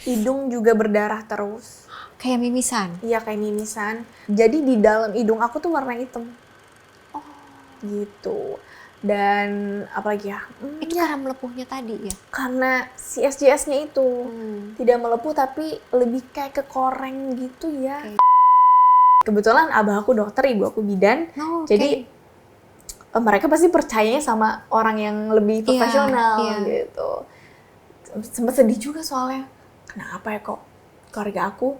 hidung juga berdarah terus. Kayak mimisan? Iya, kayak mimisan. Jadi di dalam hidung aku tuh warna hitam. Oh. Gitu. Dan apalagi ya? Itu karena melepuhnya tadi ya? Karena si SJS-nya itu tidak melepuh tapi lebih kayak kekoreng gitu ya. Okay. Kebetulan abah aku dokter, ibu aku bidan. Jadi mereka pasti percayanya sama orang yang lebih profesional gitu. Sempat sedih juga soalnya. Kenapa ya kok keluarga aku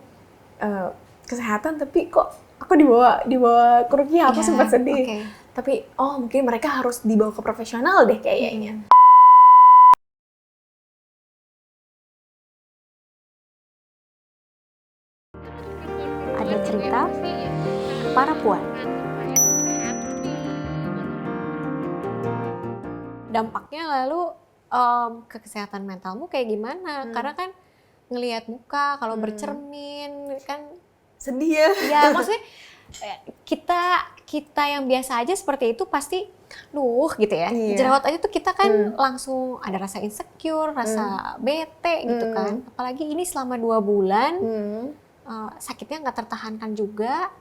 kesehatan tapi kok aku dibawa ke Rukiah, aku sempat sedih. Tapi mungkin mereka harus dibawa ke profesional deh kayaknya. Ada cerita para puan. Dampaknya lalu ke kesehatan mentalmu kayak gimana? Karena kan ngelihat muka kalau bercermin kan sedih ya. Ya maksudnya kita yang biasa aja seperti itu pasti gitu ya. Jerawat aja tuh kita kan langsung ada rasa insecure, rasa bete gitu kan. Apalagi ini selama 2 bulan sakitnya nggak tertahankan juga.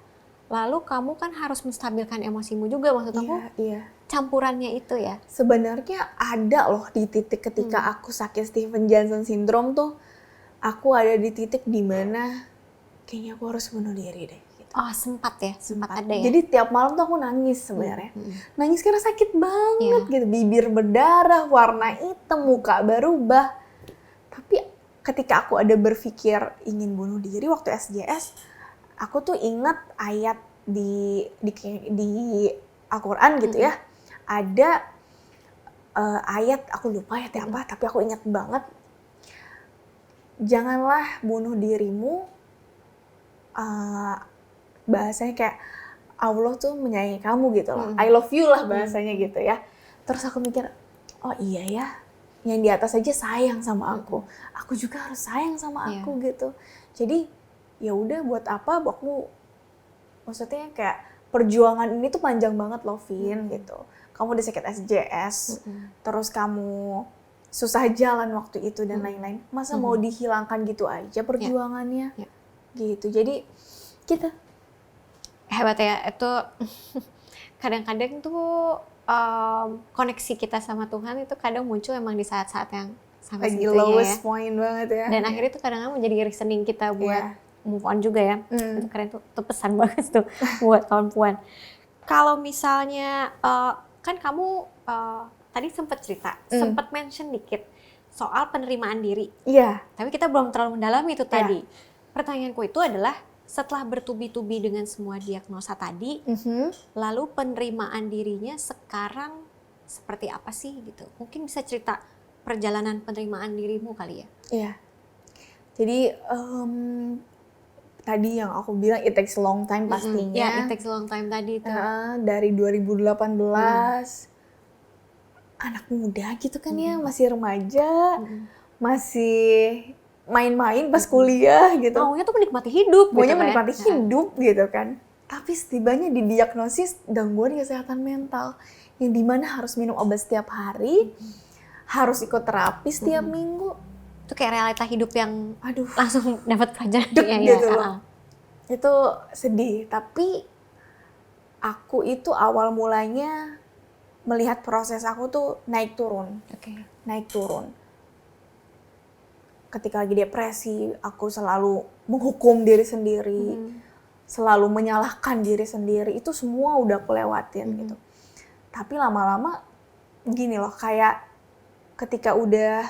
Lalu kamu kan harus menstabilkan emosimu juga, maksud aku. Iya. Campurannya itu ya. Sebenarnya ada loh di titik ketika aku sakit Steven Johnson syndrome tuh, aku ada di titik di mana kayaknya aku harus bunuh diri deh. Gitu. Oh sempat ya, sempat ada ya. Jadi tiap malam tuh aku nangis sebenarnya, nangis karena sakit banget gitu, bibir berdarah, warna hitam, muka berubah. Tapi ketika aku ada berpikir ingin bunuh diri waktu SJS, aku tuh ingat ayat di Al-Quran gitu ya. Ada ayat, aku lupa ayatnya apa, tapi aku ingat banget. Janganlah bunuh dirimu, bahasanya kayak Allah tuh menyayangi kamu gitu loh. I love you lah bahasanya gitu ya. Terus aku mikir, oh iya ya, yang di atas aja sayang sama aku. Aku juga harus sayang sama aku gitu. Jadi ya udah buat apa aku, maksudnya kayak perjuangan ini tuh panjang banget loh Vin gitu. Kamu udah sakit SJS, terus kamu susah jalan waktu itu dan lain-lain. Masa mau dihilangkan gitu aja perjuangannya? Gitu. Jadi kita hebat ya, itu kadang-kadang tuh koneksi kita sama Tuhan itu kadang muncul emang di saat-saat yang sampai lagi segitunya lowest ya. point banget ya. Dan akhirnya tuh kadang-kadang menjadi reasoning kita buat move on juga ya. Itu keren tuh, itu pesan banget tuh buat kawan puan. Kalau misalnya kan kamu tadi sempat cerita, sempat mention dikit soal penerimaan diri. Iya. Tapi kita belum terlalu mendalami itu tadi. Pertanyaanku itu adalah setelah bertubi-tubi dengan semua diagnosa tadi, lalu penerimaan dirinya sekarang seperti apa sih gitu? Mungkin bisa cerita perjalanan penerimaan dirimu kali ya? Iya. Jadi tadi yang aku bilang it takes a long time pastinya. Ya, it takes a long time tadi itu. Dari 2018, anak muda gitu kan ya, masih remaja, masih main-main pas kuliah gitu. Maunya tuh menikmati hidup gitu Maunya menikmati hidup gitu kan. Tapi setibanya didiagnosis gangguan kesehatan mental. Yang dimana harus minum obat setiap hari, harus ikut terapi setiap minggu. Itu kayak realita hidup yang langsung dapat pelajaran gitu loh. Itu sedih, tapi aku itu awal mulanya melihat proses aku tuh naik turun. Naik turun. Ketika lagi depresi, aku selalu menghukum diri sendiri, selalu menyalahkan diri sendiri. Itu semua udah aku lewatin gitu. Tapi lama-lama gini loh, kayak ketika udah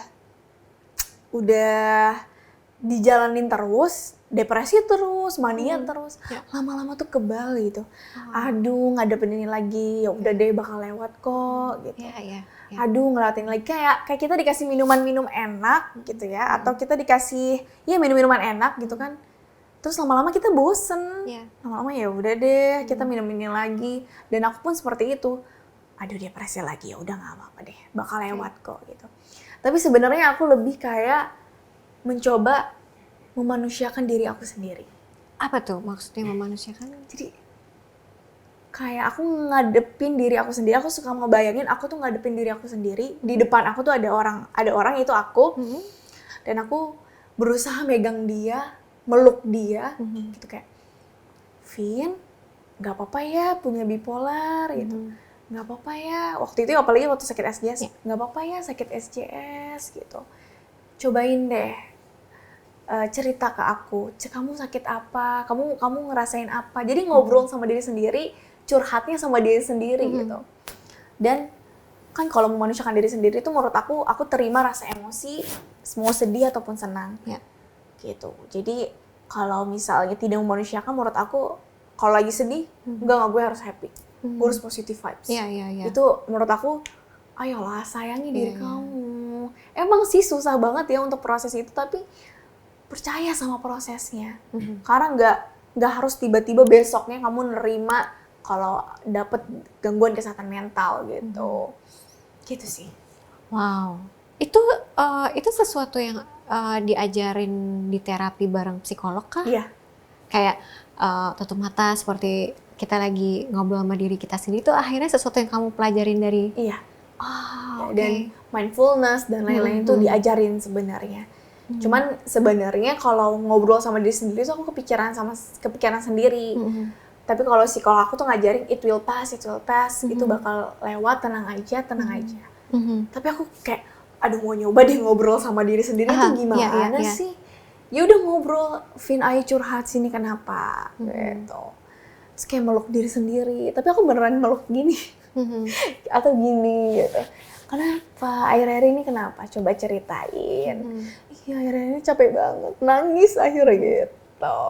dijalanin terus, depresi terus, mania terus, lama-lama tuh kebal gitu. Aduh, ngadepin ini lagi, ya udah deh bakal lewat kok gitu. Aduh, ngelewatin lagi kayak kita dikasih minuman-minum enak gitu ya, atau kita dikasih minum-minuman enak gitu kan. Terus lama-lama kita bosen. Lama-lama ya udah deh, kita minum ini lagi. Dan aku pun seperti itu. Aduh, depresi lagi, ya udah nggak apa-apa deh, bakal lewat kok gitu. Tapi sebenarnya aku lebih kayak mencoba memanusiakan diri aku sendiri. Apa tuh maksudnya memanusiakan? Jadi kayak aku ngadepin diri aku sendiri. Aku suka ngebayangin aku tuh ngadepin diri aku sendiri. Di depan aku tuh ada orang itu aku. Dan aku berusaha megang dia, meluk dia, gitu kayak, Vin, nggak apa-apa ya punya bipolar gitu, nggak apa-apa ya. Waktu itu apalagi waktu sakit SJS, nggak apa-apa ya sakit SJS gitu. Cobain deh cerita ke aku, kamu sakit apa, kamu ngerasain apa. Jadi ngobrol sama diri sendiri, curhatnya sama diri sendiri gitu. Dan kan kalau memanusiakan diri sendiri itu menurut aku terima rasa emosi, mau sedih ataupun senang. Gitu. Jadi kalau misalnya tidak memanusiakan, menurut aku kalau lagi sedih, enggak gue harus happy. Gue harus positive vibes. Itu menurut aku, ayolah sayangi diri kamu. Emang sih susah banget ya untuk proses itu, tapi percaya sama prosesnya. Karena nggak harus tiba-tiba besoknya kamu nerima kalau dapet gangguan kesehatan mental gitu. Gitu sih. Wow. Itu sesuatu yang diajarin di terapi bareng psikolog kah? Iya. Kayak tutup mata seperti kita lagi ngobrol sama diri kita sendiri, itu akhirnya sesuatu yang kamu pelajarin dari... Iya. Okay. Dan mindfulness dan lain-lain itu diajarin sebenarnya. Cuman sebenarnya kalau ngobrol sama diri sendiri tuh aku kepikiran sendiri. Tapi kalau psikolog aku tuh ngajarin it will pass, itu bakal lewat, tenang aja. Tapi aku kayak, aduh mau nyoba deh ngobrol sama diri sendiri tuh gimana sih? Ya udah ngobrol, Vin ayo curhat sini kenapa, gitu. Terus kayak meluk diri sendiri, tapi aku beneran meluk gini, atau gini gitu. Kenapa? Akhir-akhir ini kenapa? Coba ceritain. Iya akhir-akhir ini capek banget, nangis akhirnya gitu.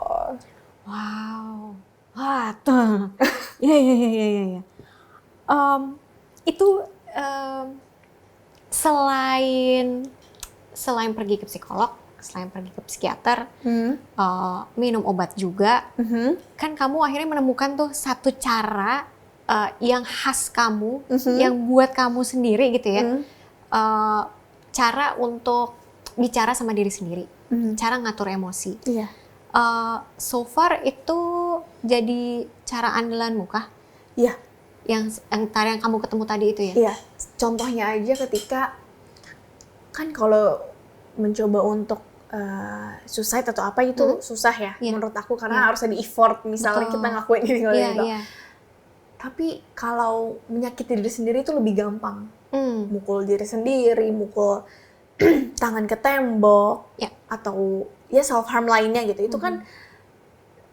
Wow. Wah, tuh. Iya. Itu selain pergi ke psikolog, selain pergi ke psikiater, minum obat juga, kan kamu akhirnya menemukan tuh satu cara yang khas kamu, yang buat kamu sendiri gitu ya, cara untuk bicara sama diri sendiri, cara ngatur emosi. Iya. So far itu jadi cara andalanmu kah? Iya. Yang kamu ketemu tadi itu ya? Iya. Contohnya aja ketika kan kalau mencoba untuk suicide atau apa itu susah ya menurut aku karena harus ada effort misalnya kita ngakuin ini gitu. Tapi kalau menyakiti diri sendiri itu lebih gampang. Mukul diri sendiri, mukul tangan ke tembok atau ya self harm lainnya gitu. Itu kan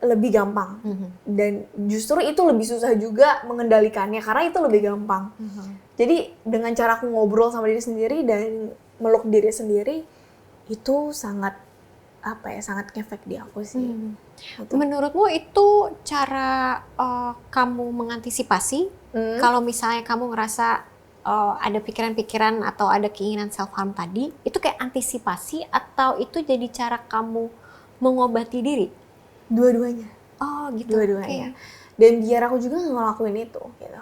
lebih gampang. Dan justru itu lebih susah juga mengendalikannya karena itu lebih gampang. Jadi dengan cara aku ngobrol sama diri sendiri dan meluk diri sendiri itu sangat sangat ngefek di aku sih. Gitu. Menurutmu itu cara kamu mengantisipasi kalau misalnya kamu ngerasa ada pikiran-pikiran atau ada keinginan self harm tadi, itu kayak antisipasi atau itu jadi cara kamu mengobati diri? Dua-duanya. Oh gitu. Dua-duanya. Dan biar aku juga nggak ngelakuin itu gitu.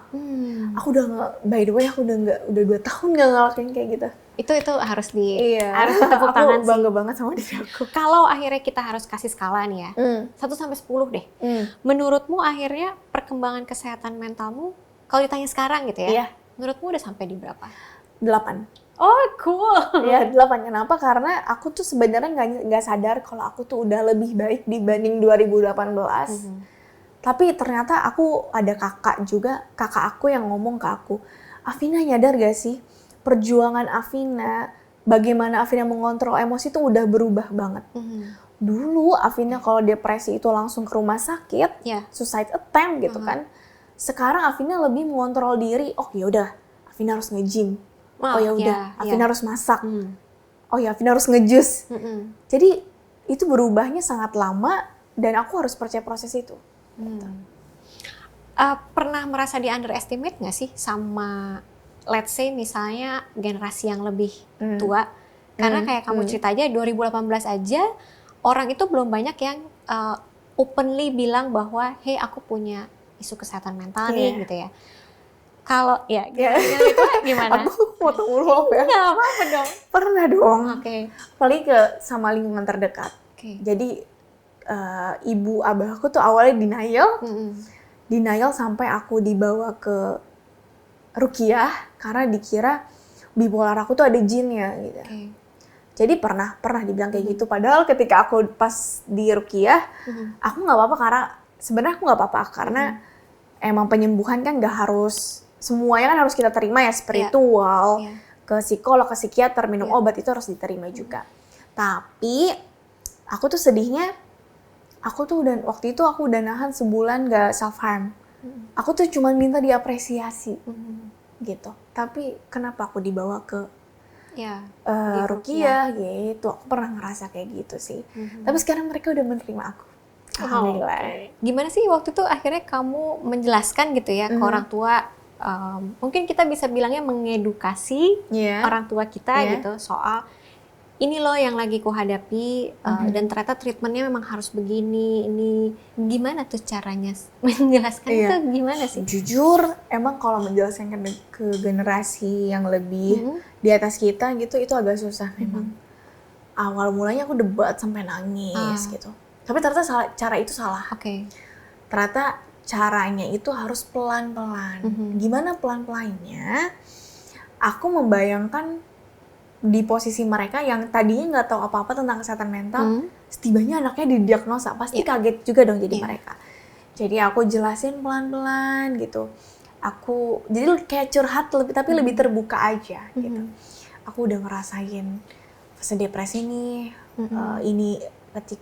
Aku udah by the way aku udah 2 tahun nggak ngelakuin kayak gitu. Itu harus harus ditepuk tangan sih. Aku bangga banget sama diri aku. Kalau akhirnya kita harus kasih skala nih ya, 1 sampai 10 deh. Menurutmu akhirnya perkembangan kesehatan mentalmu, kalau ditanya sekarang gitu ya, menurutmu udah sampai di berapa? 8. Oh cool. Ya 8. Kenapa? Karena aku tuh sebenarnya nggak sadar kalau aku tuh udah lebih baik dibanding 2018. Tapi ternyata aku ada kakak aku yang ngomong ke aku, Afina nyadar gak sih? Perjuangan Afina, bagaimana Afina mengontrol emosi itu udah berubah banget. Dulu Afina kalau depresi itu langsung ke rumah sakit, suicide attempt gitu kan. Sekarang Afina lebih mengontrol diri. Oh ya udah, Afina harus nge-gym. Oh ya udah, Afina harus masak. Oh ya, Afina harus nge-juice. Jadi itu berubahnya sangat lama dan aku harus percaya proses itu. Pernah merasa di underestimate nggak sih sama let's say misalnya generasi yang lebih tua? Karena kayak kamu cerita aja 2018 aja orang itu belum banyak yang openly bilang bahwa hey aku punya isu kesehatan mental nih gitu ya. Kalau gimana? Aku mau tunggu ya. Nggak apa-apa dong. Pernah dong. Paling sama lingkungan terdekat. Jadi ibu abahku tuh awalnya denial sampai aku dibawa ke ruqyah karena dikira bipolar aku tuh ada jinnya gitu. Jadi pernah dibilang kayak gitu. Padahal ketika aku pas di ruqyah, aku nggak apa-apa karena sebenarnya aku nggak apa-apa karena emang penyembuhan kan nggak harus semuanya kan harus kita terima ya, spiritual, ke psikolog, ke psikiater, minum obat itu harus diterima juga. Tapi aku tuh sedihnya, aku tuh waktu itu aku udah nahan sebulan nggak self harm. Aku tuh cuma minta diapresiasi gitu. Tapi kenapa aku dibawa ke ruqyah gitu? Aku pernah ngerasa kayak gitu sih. Tapi sekarang mereka udah menerima aku. Alhamdulillah. Gimana sih waktu itu akhirnya kamu menjelaskan gitu ya ke orang tua? Mungkin kita bisa bilangnya mengedukasi orang tua kita gitu soal ini loh yang lagi ku hadapi dan ternyata treatmentnya memang harus begini. Ini gimana tuh caranya menjelaskan itu gimana sih? Jujur, emang kalau menjelaskan ke generasi yang lebih di atas kita gitu itu agak susah memang. Awal mulanya aku debat sampai nangis gitu. Tapi ternyata cara itu salah. Ternyata caranya itu harus pelan-pelan. Gimana pelan-pelannya? Aku membayangkan di posisi mereka yang tadinya nggak tahu apa-apa tentang kesehatan mental, setibanya anaknya didiagnosa, pasti kaget juga dong jadi mereka. Jadi aku jelasin pelan-pelan gitu. Jadi kayak curhat tapi lebih terbuka aja gitu. Aku udah ngerasain fase depresi nih, ini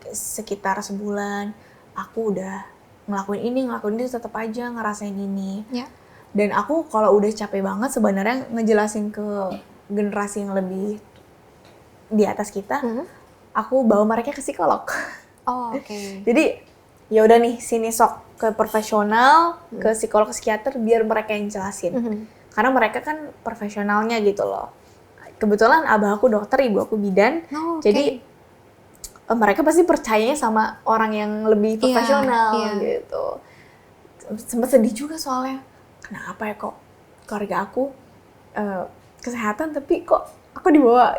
sekitar sebulan, aku udah ngelakuin itu tetap aja ngerasain ini. Dan aku kalau udah capek banget sebenarnya ngejelasin ke generasi yang lebih di atas kita, aku bawa mereka ke psikolog. Jadi ya udah nih sini sok ke profesional, ke psikolog, psikiater biar mereka yang jelasin. Karena mereka kan profesionalnya gitu loh. Kebetulan abah aku dokter, ibu aku bidan, jadi mereka pasti percayanya sama orang yang lebih profesional gitu. Sempat sedih juga soalnya, kenapa ya kok keluarga aku kesehatan tapi kok aku dibawa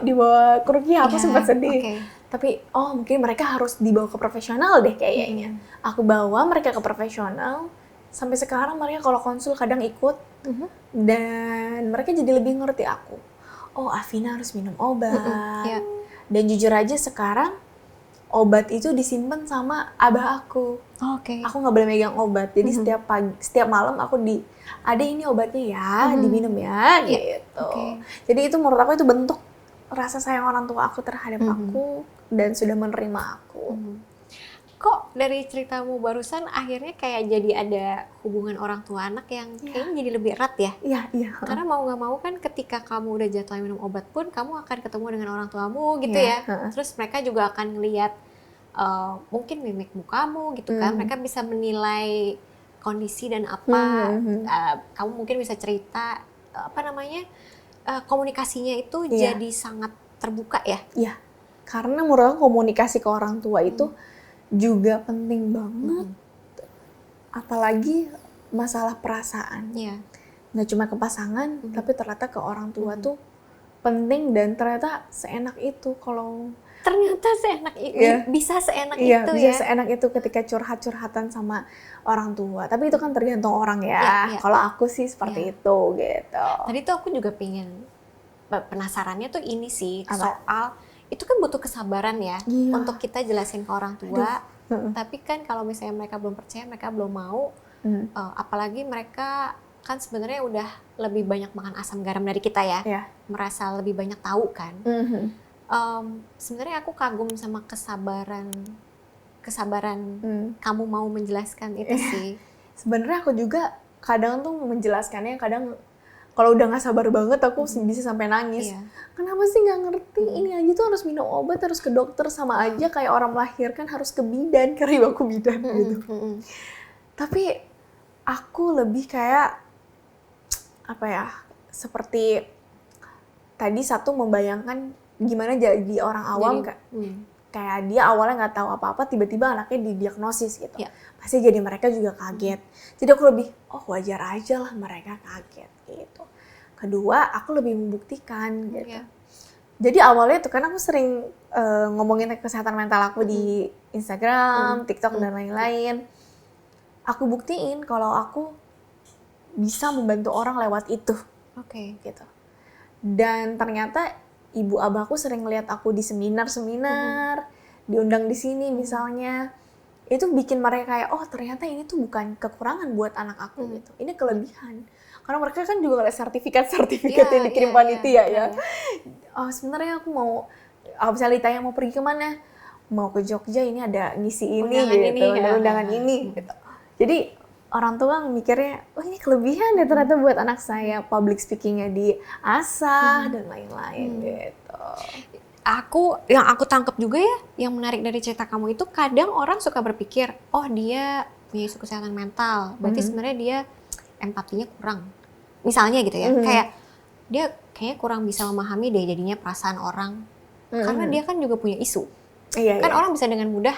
ke ruqyah, aku sempat sedih. Tapi mungkin mereka harus dibawa ke profesional deh kayaknya. Aku bawa mereka ke profesional, sampai sekarang mereka kalau konsul kadang ikut, dan mereka jadi lebih ngerti aku. Oh, Afina harus minum obat. Dan jujur aja sekarang obat itu disimpan sama abah aku. Aku nggak boleh megang obat. Jadi setiap malam aku ada ini obatnya ya, diminum ya, gitu. Jadi itu menurut aku itu bentuk rasa sayang orang tua aku terhadap aku dan sudah menerima aku. Kok dari ceritamu barusan akhirnya kayak jadi ada hubungan orang tua anak yang kayaknya jadi lebih erat ya? Iya. Karena mau nggak mau kan ketika kamu udah jatuh minum obat pun kamu akan ketemu dengan orang tuamu gitu ya. Terus mereka juga akan ngelihat mungkin mimik mukamu gitu kan. Mereka bisa menilai kondisi dan apa. Kamu mungkin bisa cerita komunikasinya itu jadi sangat terbuka ya? Iya. Karena menurut aku komunikasi ke orang tua itu juga penting banget, apalagi masalah perasaan. Nggak cuma ke pasangan, tapi ternyata ke orang tua tuh penting dan ternyata seenak itu kalau ternyata seenak itu bisa seenak itu ya. Bisa seenak itu ketika curhat-curhatan sama orang tua. Tapi itu kan tergantung orang ya. Kalau aku sih seperti itu gitu. Tadi tuh aku juga penasarannya tuh ini sih soal itu kan butuh kesabaran ya untuk kita jelasin ke orang tua. Tapi kan kalau misalnya mereka belum percaya, mereka belum mau, apalagi mereka kan sebenarnya udah lebih banyak makan asam garam dari kita ya, merasa lebih banyak tahu kan. Sebenarnya aku kagum sama kesabaran kamu mau menjelaskan itu sih. Sebenarnya aku juga kadang tuh menjelaskannya kalau udah nggak sabar banget aku bisa sampai nangis. Kenapa sih nggak ngerti? Ini aja tuh harus minum obat, harus ke dokter, sama aja kayak orang melahirkan harus ke bidan karena ibu aku bidan gitu. Tapi aku lebih kayak seperti tadi satu membayangkan gimana jadi orang awam kayak dia awalnya nggak tahu apa-apa, tiba-tiba anaknya didiagnosis gitu. Pasti jadi mereka juga kaget. Jadi aku lebih wajar aja lah mereka kaget gitu. Kedua, aku lebih membuktikan gitu. Jadi awalnya tuh kan aku sering ngomongin kesehatan mental aku di Instagram, TikTok dan lain-lain. Aku buktiin kalau aku bisa membantu orang lewat itu. Gitu. Dan ternyata ibu abahku sering ngeliat aku di seminar-seminar, diundang di sini misalnya, itu bikin mereka kayak, oh ternyata ini tuh bukan kekurangan buat anak aku gitu, ini kelebihan. Karena mereka kan juga ngeliat sertifikat yang dikirim panitia ya. Oh sebenarnya aku mau, misalnya ditanya mau pergi kemana, mau ke Jogja, ini ada ngisi ini gitu, ada undangan ini gitu. Jadi orang tua mikirnya, oh ini kelebihan ya ternyata buat anak saya, public speakingnya diasah dan lain-lain gitu. Yang aku tangkap juga ya, yang menarik dari cerita kamu itu, kadang orang suka berpikir, oh dia punya isu kesehatan mental, berarti sebenarnya dia empatinya kurang. Misalnya gitu ya, kayak dia kayaknya kurang bisa memahami deh jadinya perasaan orang, karena dia kan juga punya isu. Kan orang bisa dengan mudah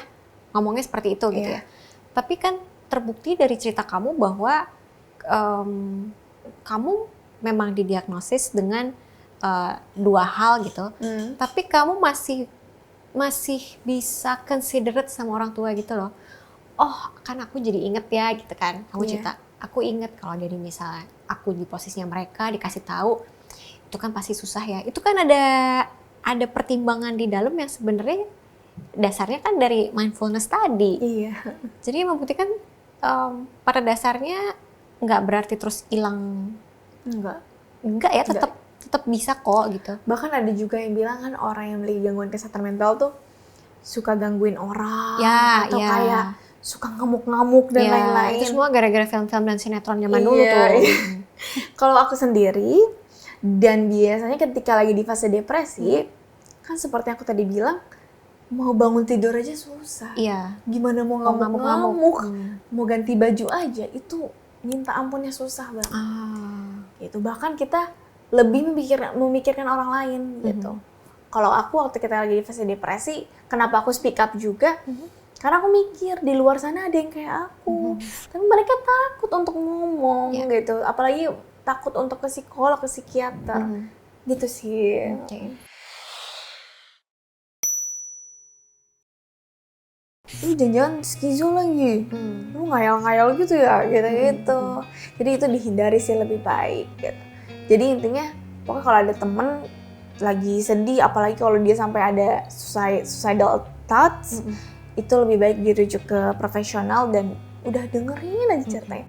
ngomongnya seperti itu gitu ya. Tapi kan terbukti dari cerita kamu bahwa kamu memang didiagnosis dengan 2 hal gitu, tapi kamu masih bisa considerate sama orang tua gitu loh. Oh kan aku jadi inget ya gitu kan, kamu cerita, aku inget kalau jadi misalnya aku di posisinya mereka dikasih tahu, itu kan pasti susah ya. Itu kan ada pertimbangan di dalam yang sebenarnya dasarnya kan dari mindfulness tadi. Jadi membuktikan pada dasarnya nggak berarti terus hilang. Enggak ya, tetap bisa kok gitu. Bahkan ada juga yang bilang kan orang yang memiliki gangguan kesehatan mental tuh suka gangguin orang atau kayak suka ngamuk-ngamuk dan lain-lain. Itu semua gara-gara film-film dan sinetron zaman dulu tuh. Kalau aku sendiri, dan biasanya ketika lagi di fase depresi, kan seperti aku tadi bilang, mau bangun tidur aja susah. Gimana mau ngamuk-ngamuk, mau ganti baju aja, itu minta ampunnya susah banget. Gitu. Bahkan kita lebih memikirkan orang lain gitu. Kalau aku waktu kita lagi di fase depresi, kenapa aku speak up juga? Karena aku mikir di luar sana ada yang kayak aku, tapi mereka takut untuk ngomong gitu. Apalagi takut untuk ke psikolog, ke psikiater, gitu sih. Jangan-jangan skizo lagi, lu ngayal-ngayal gitu ya, gitu. Jadi itu dihindari sih lebih baik gitu. Jadi intinya, pokoknya kalau ada temen lagi sedih, apalagi kalau dia sampai ada suicidal thoughts, itu lebih baik dirujuk ke profesional dan udah dengerin aja ceritanya.